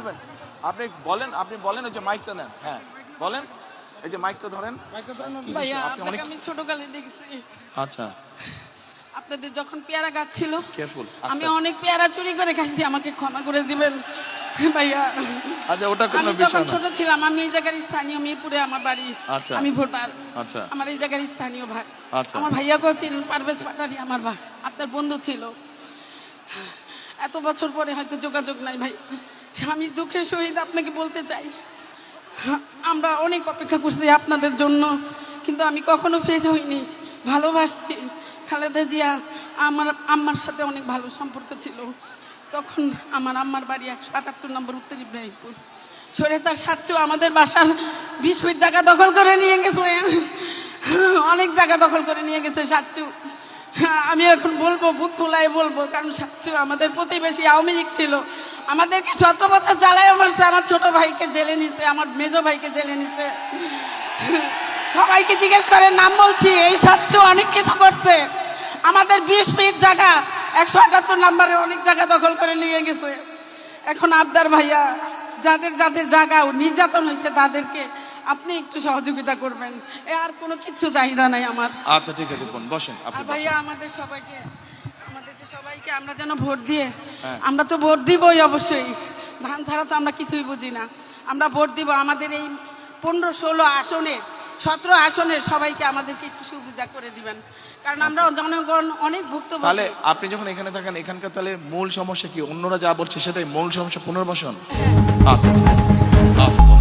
বলবেন? আপনি বলেন ওই যে মাইকটা নেন। হ্যাঁ বলেন, এই যে মাইকটা ধরেন। ভাইয়া আপনাকে আমি ছোটকালে দেখছি, আচ্ছা আপনাদের যখন পেয়ারা গাছ ছিল কেয়ারফুল। আমি অনেক পেয়ারা চুরি করে খাইছি, আমাকে ক্ষমা করে দিবেন ভাইয়া। আচ্ছা ওটা কোনো আমি বিষয় যখন না। ছোট ছিলাম, আমি এই জায়গার স্থানীয়, মিরপুরে আমার বাড়ি। আচ্ছা। আমি ভোটার। আচ্ছা। আমার এই জায়গার স্থানীয় ভাই। আচ্ছা। আমার ভাইয়াকেও চিনেন, পারভেজ পাটারি আমার ভাই, আপনার বন্ধু ছিল। এত বছর পরে হয়তো যোগাযোগ নাই ভাই। আমি দুঃখের সহিত আপনাকে বলতে চাই, আমরা অনেক অপেক্ষা করছি আপনাদের জন্য, কিন্তু আমি কখনো ফেজ হইনি, ভালোবাসছি। খালেদা জিয়া আমার আম্মার সাথে অনেক ভালো সম্পর্ক ছিল। তখন আমার আম্মার বাড়ি 178 নম্বর উত্তর ইব্রাহিমপুর। স্বৈরাচার সাচ্চু আমাদের বাসার 20 ফিট জায়গা দখল করে নিয়ে গেছে, অনেক জায়গা দখল করে নিয়ে গেছে সাচ্চু। আমি এখন বলবো, বুক খোলায় বলবো, কারণ সাচ্চু আমাদের প্রতিবেশী, আওয়ামী লীগ ছিল, আমাদেরকে 17 বছর জ্বালায় মারছে। আমার ছোট ভাইকে জেলে নিছে, আমার মেজো ভাইকে জেলে নিছে। সবাইকে জিজ্ঞেস করে, নাম বলছি, এই সাচ্চু অনেক কিছু করছে। আমাদের 20 ফিট জায়গা 178 নম্বরে অনেক জায়গা দখল করে নিয়ে গেছে। এখন আবদার ভাইয়া, যাদের যাদের জায়গা নির্যাতন হয়েছে তাদেরকে আপনি একটু সহযোগিতা করবেন, আর কোনো কিচ্ছু চাহিদা নাই আমার। আচ্ছা ঠিক আছে বোন, বসেন আপনি। আর ভাইয়া আমাদের সবাইকে আমরা যেন ভোট দিয়ে, হ্যাঁ। আমরা তো ভোট দিবই অবশ্যই, ধান ছাড়া তো আমরা কিছুই বুঝি না। আমরা ভোট দিব, আমাদের এই 15-16 আসনের 17 আসনের সবাইকে আমাদেরকে একটু সুবিধা করে দিবেন, কারণ আমরা জনগণ অনেক ভুক্তভোগী। তাহলে আপনি যখন এখানে থাকেন, এখানকার তাহলে মূল সমস্যা কি? অন্যরা যা বলছে সেটাই মূল সমস্যা, পুনর্বাসন। হ্যাঁ। আচ্ছা আচ্ছা